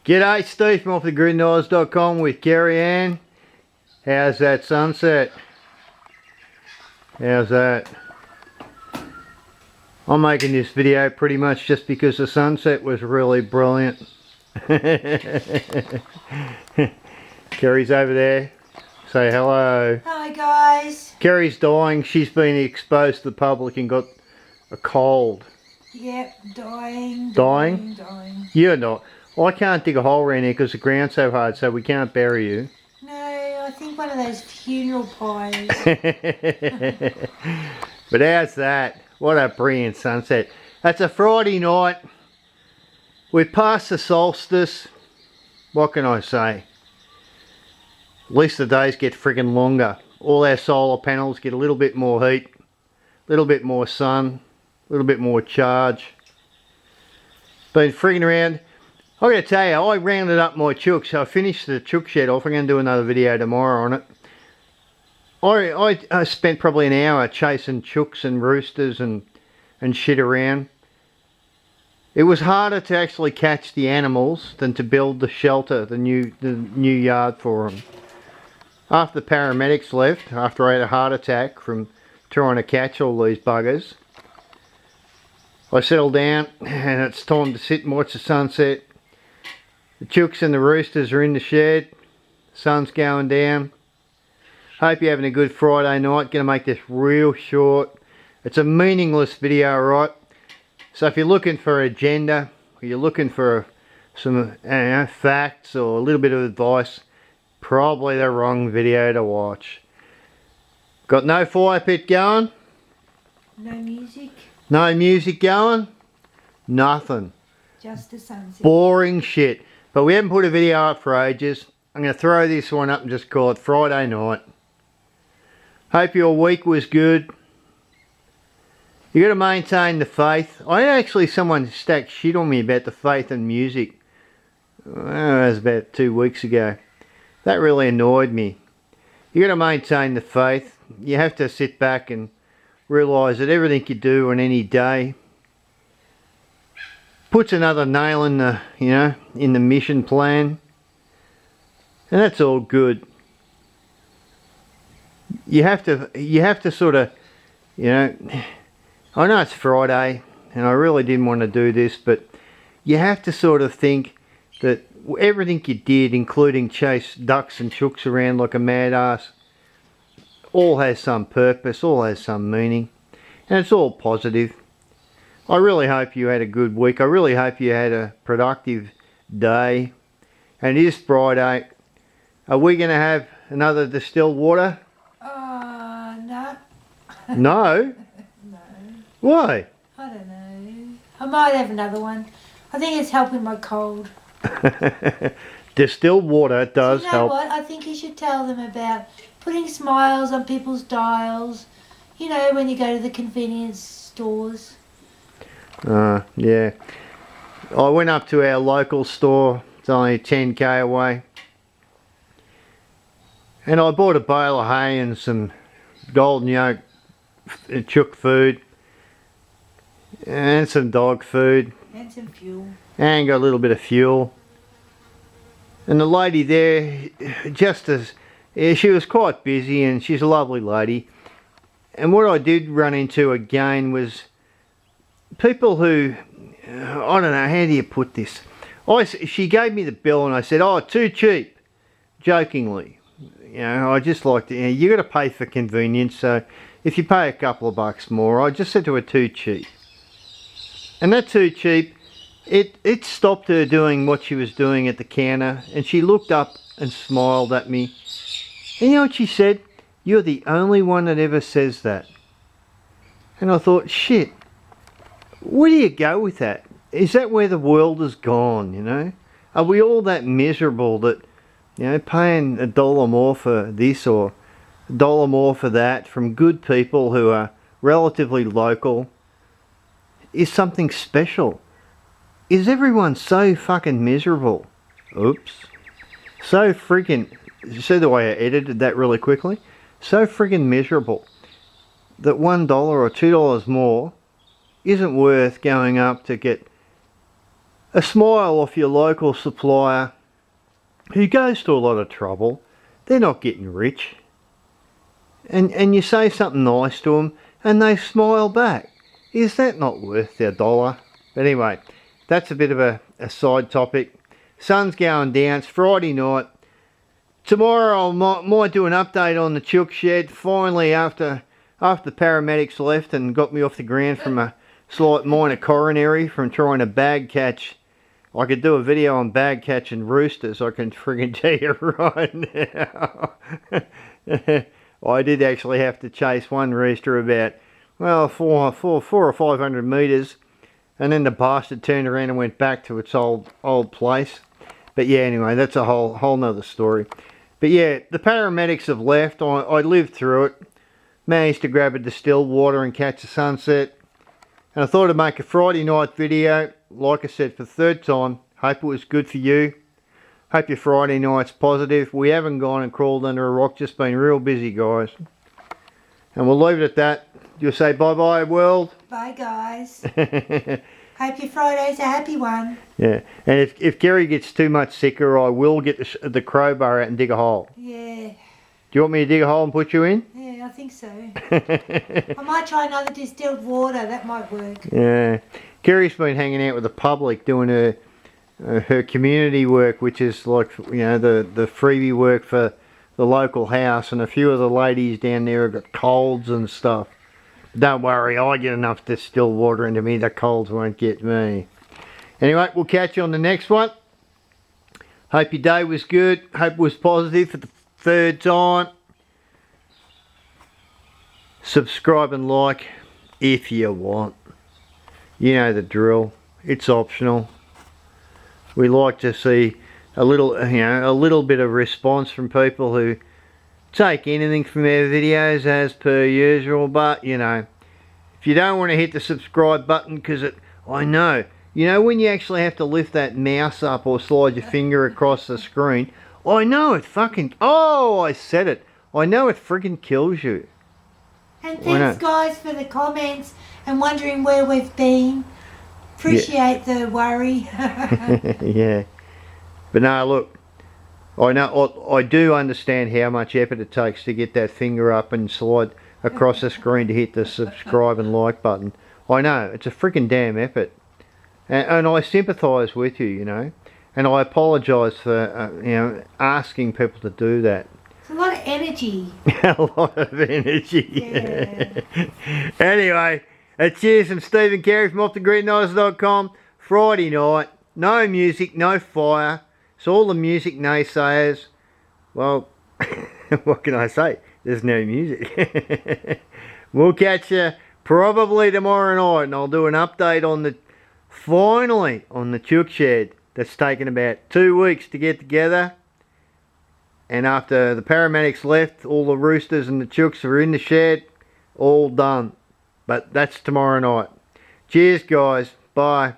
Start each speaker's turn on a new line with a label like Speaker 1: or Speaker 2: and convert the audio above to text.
Speaker 1: G'day, Steve from offthegridnoise.com with Gary Ann. How's that sunset? How's that? I'm making this video pretty much just because the sunset was really brilliant. Kerry's over there. Say hello.
Speaker 2: Hi guys.
Speaker 1: Kerry's dying. She's been exposed to the public and got a cold.
Speaker 2: Yep, dying.
Speaker 1: Dying? You're not. I can't dig a hole around here because the ground's so hard, so we can't bury you.
Speaker 2: No, I think one of those funeral pies.
Speaker 1: But how's that? What a brilliant sunset. That's a Friday night. We're past the solstice. What can I say? At least the days get friggin' longer. All our solar panels get a little bit more heat, a little bit more sun, a little bit more charge. Been friggin' around. I gotta tell you, I rounded up my chooks. I finished the chook shed off. I'm gonna do another video tomorrow on it. I spent probably an hour chasing chooks and roosters and shit around. It was harder to actually catch the animals than to build the shelter, the new yard for them. After the paramedics left, after I had a heart attack from trying to catch all these buggers, I settled down and it's time to sit and watch the sunset. The chooks and the roosters are in the shed. Sun's going down. Hope you're having a good Friday night. Gonna make this real short. It's a meaningless video, right? So if you're looking for an agenda, or you're looking for some facts or a little bit of advice, probably the wrong video to watch. Got no fire pit going?
Speaker 2: No music?
Speaker 1: No music going? Nothing.
Speaker 2: Just the sunset.
Speaker 1: Boring shit. But we haven't put a video up for ages. I'm going to throw this one up and just call it Friday night. Hope your week was good. You got to maintain the faith. I had actually someone stack shit on me about the faith and music. That was about 2 weeks ago. That really annoyed me. You got to maintain the faith. You have to sit back and realise that everything you do on any day puts another nail in the, in the mission plan, and that's all good. You have to sort of, I know it's Friday, and I really didn't want to do this, but you have to sort of think that everything you did, including chase ducks and chooks around like a mad ass, all has some purpose, all has some meaning, and it's all positive. I really hope you had a good week. I really hope you had a productive day. And it is Friday. Are we going to have another distilled water?
Speaker 2: No.
Speaker 1: No?
Speaker 2: No.
Speaker 1: Why?
Speaker 2: I don't know. I might have another one. I think it's helping my cold.
Speaker 1: Distilled water does help.
Speaker 2: You know what? I think you should tell them about putting smiles on people's dials. You know, when you go to the convenience stores.
Speaker 1: Yeah. I went up to our local store. It's only 10k away. And I bought a bale of hay and some golden yolk chook food. And some dog food.
Speaker 2: And some fuel.
Speaker 1: And got a little bit of fuel. And the lady there, she was quite busy, and she's a lovely lady. And what I did run into again was people who, I don't know, how do you put this? She gave me the bill and I said, oh, too cheap, jokingly. I just like to, you got to pay for convenience, so if you pay a couple of bucks more, I just said to her, too cheap. And that too cheap, it stopped her doing what she was doing at the counter, and she looked up and smiled at me. And you know what she said? You're the only one that ever says that. And I thought, shit. Where do you go with that? Is that where the world has gone, Are we all that miserable that, paying $1 more for this or $1 more for that from good people who are relatively local is something special? Is everyone so fucking miserable? Oops. So freaking, see the way I edited that really quickly? So freaking miserable that $1 or $2 more isn't worth going up to get a smile off your local supplier who goes to a lot of trouble. They're not getting rich. And you say something nice to them and they smile back. Is that not worth their dollar? But anyway, that's a bit of a side topic. Sun's going down. It's Friday night. Tomorrow I might do an update on the chook shed. Finally, after the paramedics left and got me off the ground from a slight minor coronary from trying to bag catch. I could do a video on bag catching roosters, I can friggin' tell you right now. I did actually have to chase one rooster about, well, 400 or 500 metres, and then the bastard turned around and went back to its old place. But yeah, anyway, that's a whole nother story. But yeah, the paramedics have left. I lived through it. Managed to grab a distilled water and catch a sunset. And I thought I'd make a Friday night video. Like I said, for the third time. Hope it was good for you. Hope your Friday night's positive. We haven't gone and crawled under a rock. Just been real busy, guys. And we'll leave it at that. You'll say bye-bye, world.
Speaker 2: Bye, guys. Hope your Friday's a happy one.
Speaker 1: Yeah. And if Gary gets too much sicker, I will get the crowbar out and dig a hole.
Speaker 2: Yeah.
Speaker 1: Do you want me to dig a hole and put you in?
Speaker 2: Yeah, I think so. I might try another distilled water. That might work.
Speaker 1: Yeah. Kerry's been hanging out with the public doing her community work, which is like, you know, the freebie work for the local house, and a few of the ladies down there have got colds and stuff. Don't worry, I get enough distilled water into me, the colds won't get me. Anyway, we'll catch you on the next one. Hope your day was good. Hope it was positive for the third time. Subscribe and like if you want. You know the drill. It's optional. We like to see a little bit of response from people who take anything from our videos as per usual, but you know, if you don't want to hit the subscribe button, because I know, you know, when you actually have to lift that mouse up or slide your finger across the screen, I know it fucking, oh, I said it, I know it freaking kills you.
Speaker 2: And thanks, guys, for the comments and wondering where we've been. Appreciate the worry.
Speaker 1: Yeah, but no, look, I do understand how much effort it takes to get that finger up and slide across the screen to hit the subscribe and like button. I know, it's a freaking damn effort. And I sympathise with you, you know. And I apologise for, you know, asking people to do that.
Speaker 2: It's a lot of energy.
Speaker 1: A lot of energy.
Speaker 2: Yeah.
Speaker 1: Anyway, cheers from Stephen Carey from offthegridnoise.com. Friday night, no music, no fire. So all the music naysayers, well, what can I say? There's no music. We'll catch you probably tomorrow night, and I'll do an update on finally on the chook shed. That's taken about 2 weeks to get together. And after the paramedics left, all the roosters and the chooks are in the shed, all done. But that's tomorrow night. Cheers, guys. Bye.